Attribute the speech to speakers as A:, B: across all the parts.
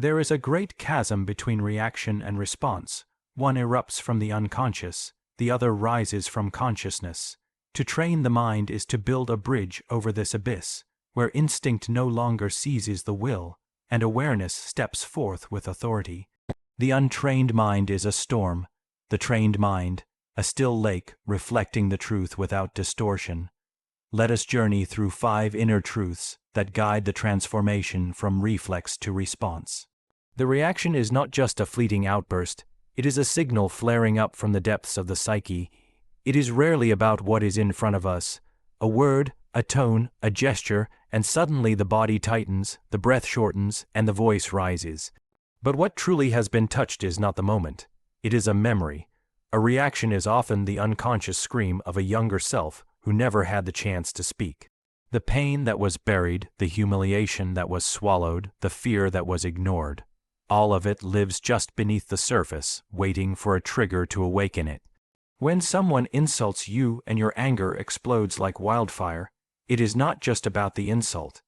A: There is a great chasm between reaction and response. One erupts from the unconscious, the other rises from consciousness. To train the mind is to build a bridge over this abyss, where instinct no longer seizes the will, and awareness steps forth with authority. The untrained mind is a storm, the trained mind, a still lake reflecting the truth without distortion. Let us journey through 5 inner truths that guide the transformation from reflex to response. The reaction is not just a fleeting outburst, it is a signal flaring up from the depths of the psyche. It is rarely about what is in front of us. A word, a tone, a gesture, and suddenly the body tightens, the breath shortens, and the voice rises. But what truly has been touched is not the moment. It is a memory. A reaction is often the unconscious scream of a younger self who never had the chance to speak. The pain that was buried, the humiliation that was swallowed, the fear that was ignored. All of it lives just beneath the surface, waiting for a trigger to awaken it. When someone insults you and your anger explodes like wildfire, it is not just about the insult.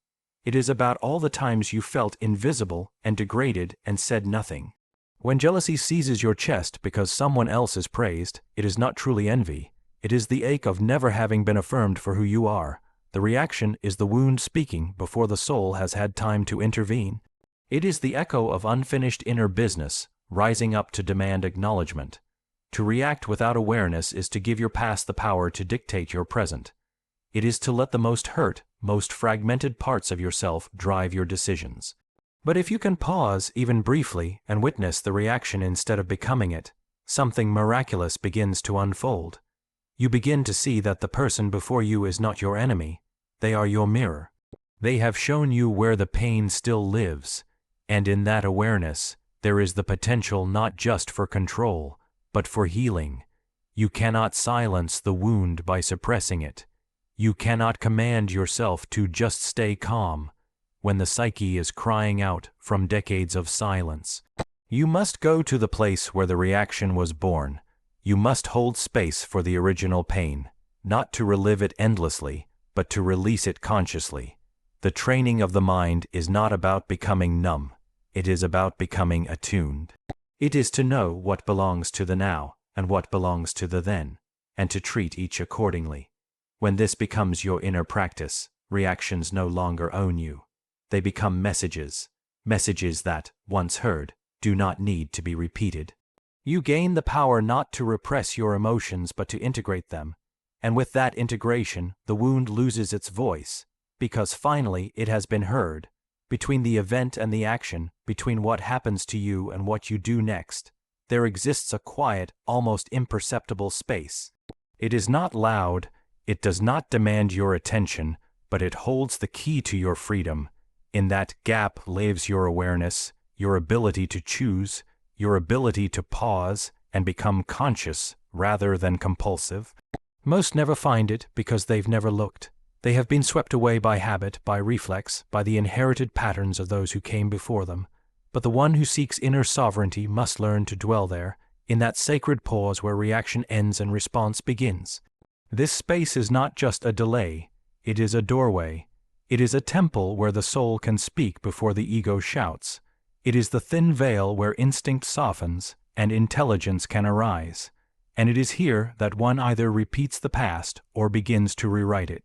A: It is about all the times you felt invisible and degraded and said nothing. When jealousy seizes your chest because someone else is praised, it is not truly envy. It is the ache of never having been affirmed for who you are. The reaction is the wound speaking before the soul has had time to intervene. It is the echo of unfinished inner business, rising up to demand acknowledgement. To react without awareness is to give your past the power to dictate your present. It is to let the most hurt, most fragmented parts of yourself drive your decisions. But if you can pause, even briefly, and witness the reaction instead of becoming it, something miraculous begins to unfold. You begin to see that the person before you is not your enemy. They are your mirror. They have shown you where the pain still lives, and in that awareness, there is the potential not just for control, but for healing. You cannot silence the wound by suppressing it. You cannot command yourself to just stay calm when the psyche is crying out from decades of silence. You must go to the place where the reaction was born. You must hold space for the original pain, not to relive it endlessly, but to release it consciously. The training of the mind is not about becoming numb. It is about becoming attuned. It is to know what belongs to the now and what belongs to the then, and to treat each accordingly. When this becomes your inner practice, reactions no longer own you. They become messages, messages that, once heard, do not need to be repeated. You gain the power not to repress your emotions but to integrate them, and with that integration, the wound loses its voice, because finally it has been heard. Between the event and the action, between what happens to you and what you do next, there exists a quiet, almost imperceptible space. It is not loud, it does not demand your attention, but it holds the key to your freedom. In that gap lives your awareness, your ability to choose, your ability to pause and become conscious rather than compulsive. Most never find it because they've never looked. They have been swept away by habit, by reflex, by the inherited patterns of those who came before them. But the one who seeks inner sovereignty must learn to dwell there, in that sacred pause where reaction ends and response begins. This space is not just a delay, it is a doorway. It is a temple where the soul can speak before the ego shouts. It is the thin veil where instinct softens and intelligence can arise. And it is here that one either repeats the past or begins to rewrite it.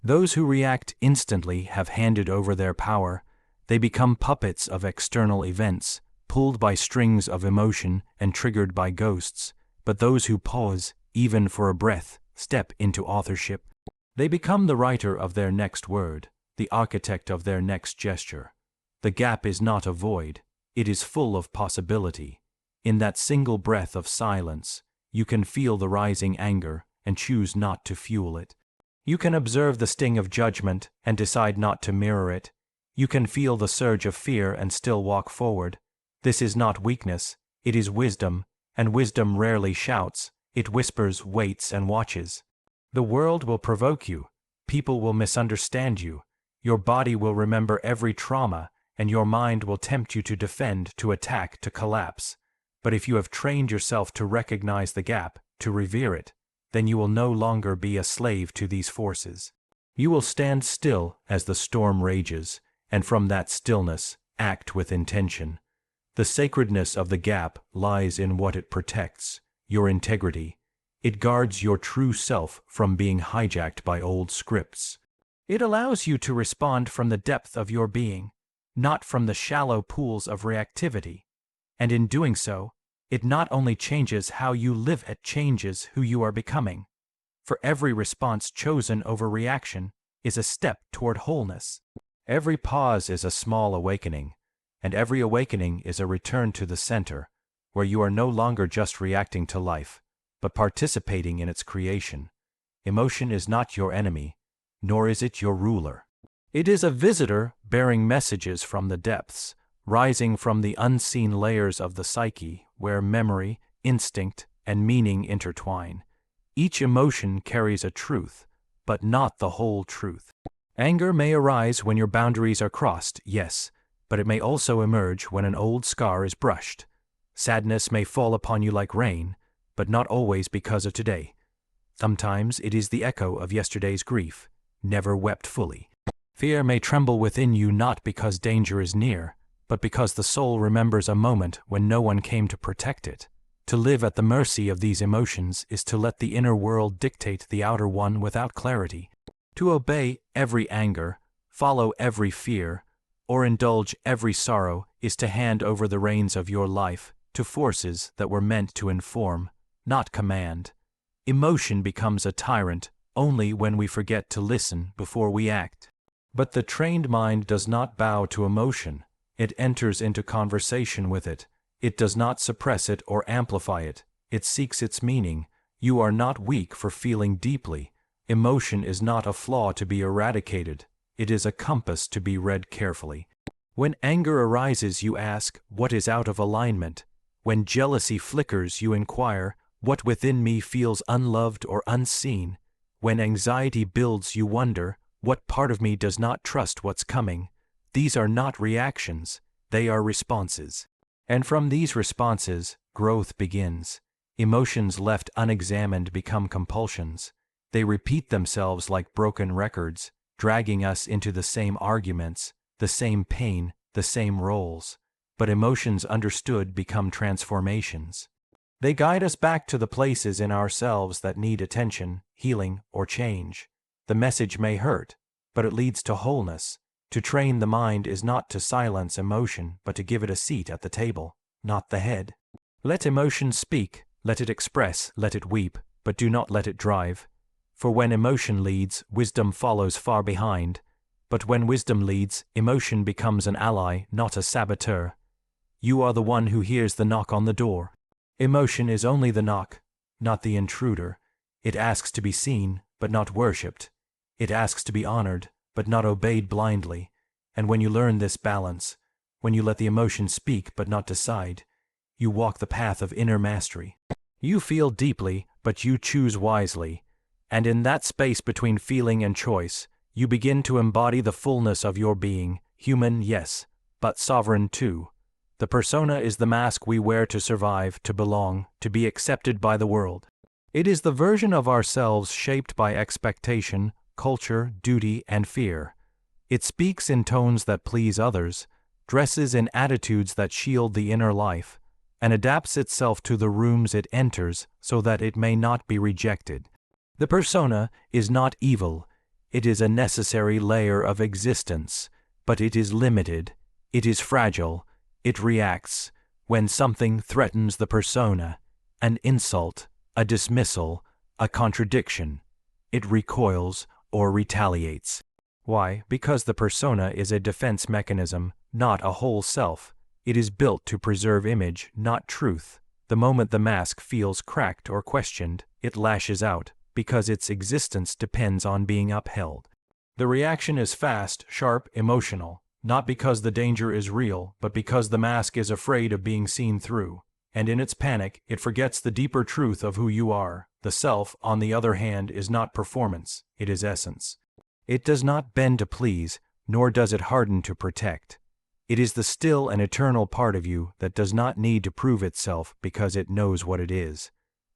A: Those who react instantly have handed over their power. They become puppets of external events, pulled by strings of emotion and triggered by ghosts. But those who pause, even for a breath, step into authorship. They become the writer of their next word, the architect of their next gesture. The gap is not a void, it is full of possibility. In that single breath of silence, you can feel the rising anger and choose not to fuel it. You can observe the sting of judgment and decide not to mirror it. You can feel the surge of fear and still walk forward. This is not weakness, it is wisdom, and wisdom rarely shouts, it whispers, waits, and watches. The world will provoke you, people will misunderstand you, your body will remember every trauma, and your mind will tempt you to defend, to attack, to collapse. But if you have trained yourself to recognize the gap, to revere it, then you will no longer be a slave to these forces. You will stand still as the storm rages, and from that stillness, act with intention. The sacredness of the gap lies in what it protects, your integrity. It guards your true self from being hijacked by old scripts. It allows you to respond from the depth of your being, not from the shallow pools of reactivity. And in doing so, it not only changes how you live, it changes who you are becoming. For every response chosen over reaction is a step toward wholeness. Every pause is a small awakening, and every awakening is a return to the center, where you are no longer just reacting to life, but participating in its creation. Emotion is not your enemy, nor is it your ruler. It is a visitor bearing messages from the depths, rising from the unseen layers of the psyche, where memory, instinct, and meaning intertwine. Each emotion carries a truth, but not the whole truth. Anger may arise when your boundaries are crossed, yes, but it may also emerge when an old scar is brushed. Sadness may fall upon you like rain, but not always because of today. Sometimes it is the echo of yesterday's grief, never wept fully. Fear may tremble within you not because danger is near, but because the soul remembers a moment when no one came to protect it. To live at the mercy of these emotions is to let the inner world dictate the outer one without clarity. To obey every anger, follow every fear, or indulge every sorrow is to hand over the reins of your life to forces that were meant to inform, not command. Emotion becomes a tyrant only when we forget to listen before we act. But the trained mind does not bow to emotion. It enters into conversation with it. It does not suppress it or amplify it. It seeks its meaning. You are not weak for feeling deeply. Emotion is not a flaw to be eradicated. It is a compass to be read carefully. When anger arises, you ask, what is out of alignment? When jealousy flickers, you inquire, what within me feels unloved or unseen? When anxiety builds, you wonder, what part of me does not trust what's coming? These are not reactions, they are responses. And from these responses, growth begins. Emotions left unexamined become compulsions. They repeat themselves like broken records, dragging us into the same arguments, the same pain, the same roles. But emotions understood become transformations. They guide us back to the places in ourselves that need attention, healing, or change. The message may hurt, but it leads to wholeness. To train the mind is not to silence emotion, but to give it a seat at the table, not the head. Let emotion speak, let it express, let it weep, but do not let it drive. For when emotion leads, wisdom follows far behind. But when wisdom leads, emotion becomes an ally, not a saboteur. You are the one who hears the knock on the door. Emotion is only the knock, not the intruder. It asks to be seen, but not worshipped. It asks to be honored, but not obeyed blindly. And when you learn this balance, when you let the emotion speak but not decide, you walk the path of inner mastery. You feel deeply, but you choose wisely. And in that space between feeling and choice, you begin to embody the fullness of your being, human, yes, but sovereign too. The persona is the mask we wear to survive, to belong, to be accepted by the world. It is the version of ourselves shaped by expectation, culture, duty, and fear. It speaks in tones that please others, dresses in attitudes that shield the inner life, and adapts itself to the rooms it enters so that it may not be rejected. The persona is not evil. It is a necessary layer of existence, but it is limited. It is fragile. It reacts when something threatens the persona, an insult, a dismissal, a contradiction. It recoils or retaliates. Why? Because the persona is a defense mechanism, not a whole self. It is built to preserve image, not truth. The moment the mask feels cracked or questioned, it lashes out, because its existence depends on being upheld. The reaction is fast, sharp, emotional, not because the danger is real, but because the mask is afraid of being seen through. And in its panic, it forgets the deeper truth of who you are. The self, on the other hand, is not performance, it is essence. It does not bend to please, nor does it harden to protect. It is the still and eternal part of you that does not need to prove itself because it knows what it is.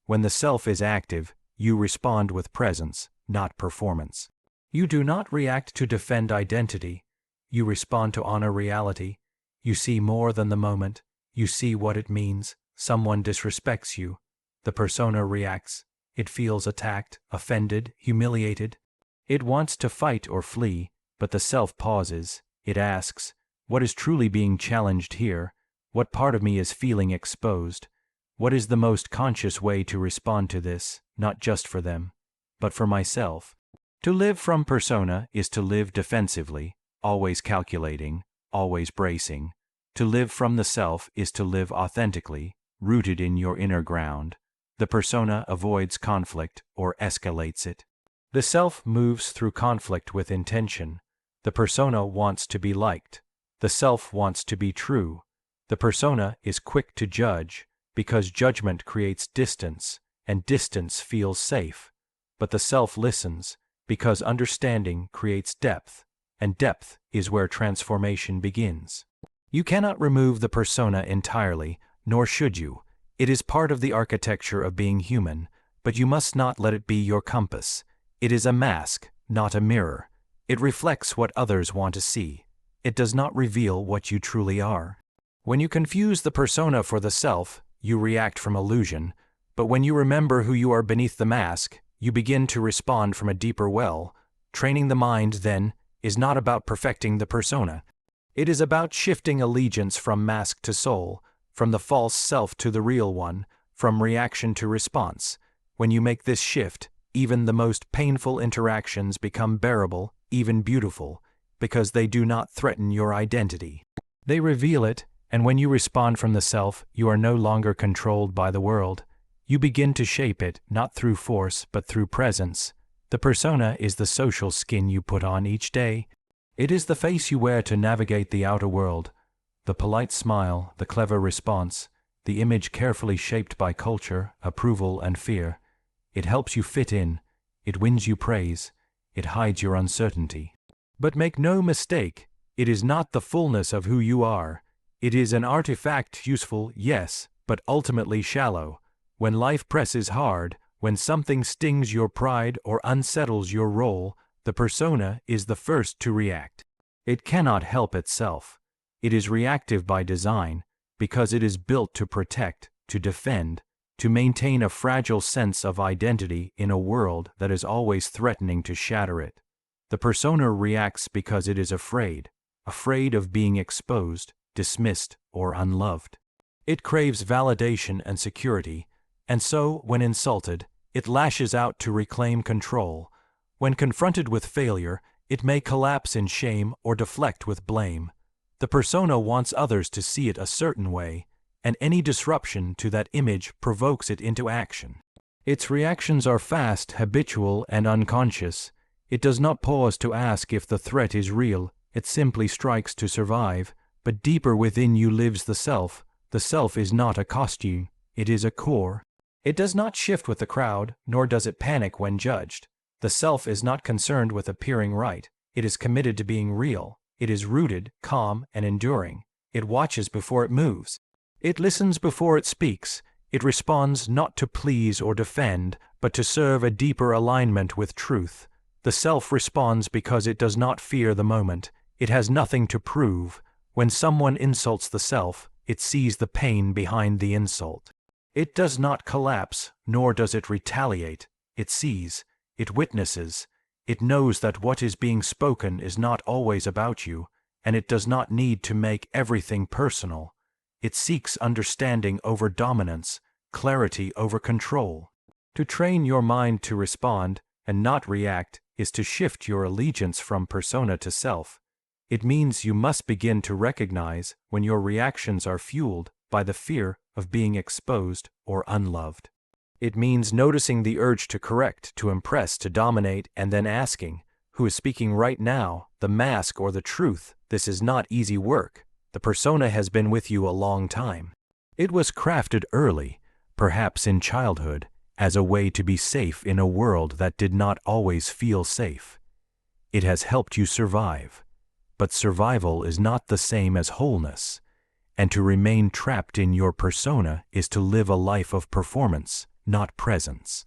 A: When the self is active, you respond with presence, not performance. You do not react to defend identity. You respond to honor reality. You see more than the moment. You see what it means. Someone disrespects you. The persona reacts. It feels attacked, offended, humiliated. It wants to fight or flee, but the self pauses. It asks, what is truly being challenged here? What part of me is feeling exposed? What is the most conscious way to respond to this, not just for them, but for myself? To live from persona is to live defensively, always calculating, always bracing. To live from the self is to live authentically, rooted in your inner ground. The persona avoids conflict or escalates it. The self moves through conflict with intention. The persona wants to be liked. The self wants to be true. The persona is quick to judge, because judgment creates distance, and distance feels safe. But the self listens, because understanding creates depth, and depth is where transformation begins. You cannot remove the persona entirely, nor should you. It is part of the architecture of being human, but you must not let it be your compass. It is a mask, not a mirror. It reflects what others want to see. It does not reveal what you truly are. When you confuse the persona for the self, you react from illusion, but when you remember who you are beneath the mask, you begin to respond from a deeper well. Training the mind, then, is not about perfecting the persona. It is about shifting allegiance from mask to soul, from the false self to the real one, from reaction to response. When you make this shift, even the most painful interactions become bearable, even beautiful, because they do not threaten your identity. They reveal it, and when you respond from the self, you are no longer controlled by the world. You begin to shape it, not through force, but through presence. The persona is the social skin you put on each day. It is the face you wear to navigate the outer world. The polite smile, the clever response, the image carefully shaped by culture, approval, and fear. It helps you fit in. It wins you praise. It hides your uncertainty. But make no mistake, it is not the fullness of who you are. It is an artifact, useful, yes, but ultimately shallow. When life presses hard, when something stings your pride or unsettles your role, the persona is the first to react. It cannot help itself. It is reactive by design, because it is built to protect, to defend, to maintain a fragile sense of identity in a world that is always threatening to shatter it. The persona reacts because it is afraid of being exposed, dismissed, or unloved. It craves validation and security, and so, when insulted, it lashes out to reclaim control. When confronted with failure, it may collapse in shame or deflect with blame. The persona wants others to see it a certain way, and any disruption to that image provokes it into action. Its reactions are fast, habitual, and unconscious. It does not pause to ask if the threat is real. It simply strikes to survive. But deeper within you lives the self. The self is not a costume. It is a core. It does not shift with the crowd, nor does it panic when judged. The self is not concerned with appearing right. It is committed to being real. It is rooted, calm, and enduring. It watches before it moves. It listens before it speaks. It responds not to please or defend, but to serve a deeper alignment with truth. The self responds because it does not fear the moment. It has nothing to prove. When someone insults the self, it sees the pain behind the insult. It does not collapse, nor does it retaliate. It sees. It witnesses. It knows that what is being spoken is not always about you, and it does not need to make everything personal. It seeks understanding over dominance, clarity over control. To train your mind to respond and not react is to shift your allegiance from persona to self. It means you must begin to recognize when your reactions are fueled by the fear of being exposed or unloved. It means noticing the urge to correct, to impress, to dominate, and then asking, who is speaking right now, the mask or the truth? This is not easy work. The persona has been with you a long time. It was crafted early, perhaps in childhood, as a way to be safe in a world that did not always feel safe. It has helped you survive. But survival is not the same as wholeness, and to remain trapped in your persona is to live a life of performance, not presence.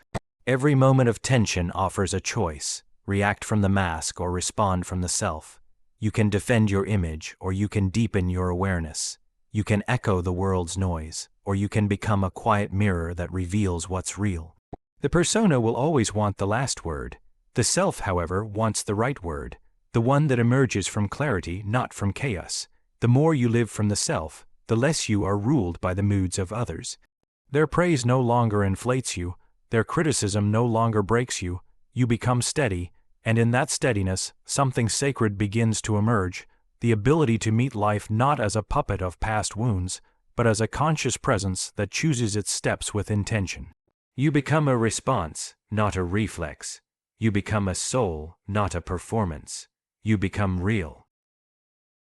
A: Every moment of tension offers a choice: react from the mask or respond from the self. You can defend your image, or you can deepen your awareness. You can echo the world's noise, or you can become a quiet mirror that reveals what's real. The persona will always want the last word. The self, however, wants the right word, the one that emerges from clarity, not from chaos. The more you live from the self, the less you are ruled by the moods of others. Their praise no longer inflates you, their criticism no longer breaks you. You become steady, and in that steadiness, something sacred begins to emerge, the ability to meet life not as a puppet of past wounds, but as a conscious presence that chooses its steps with intention. You become a response, not a reflex. You become a soul, not a performance. You become real.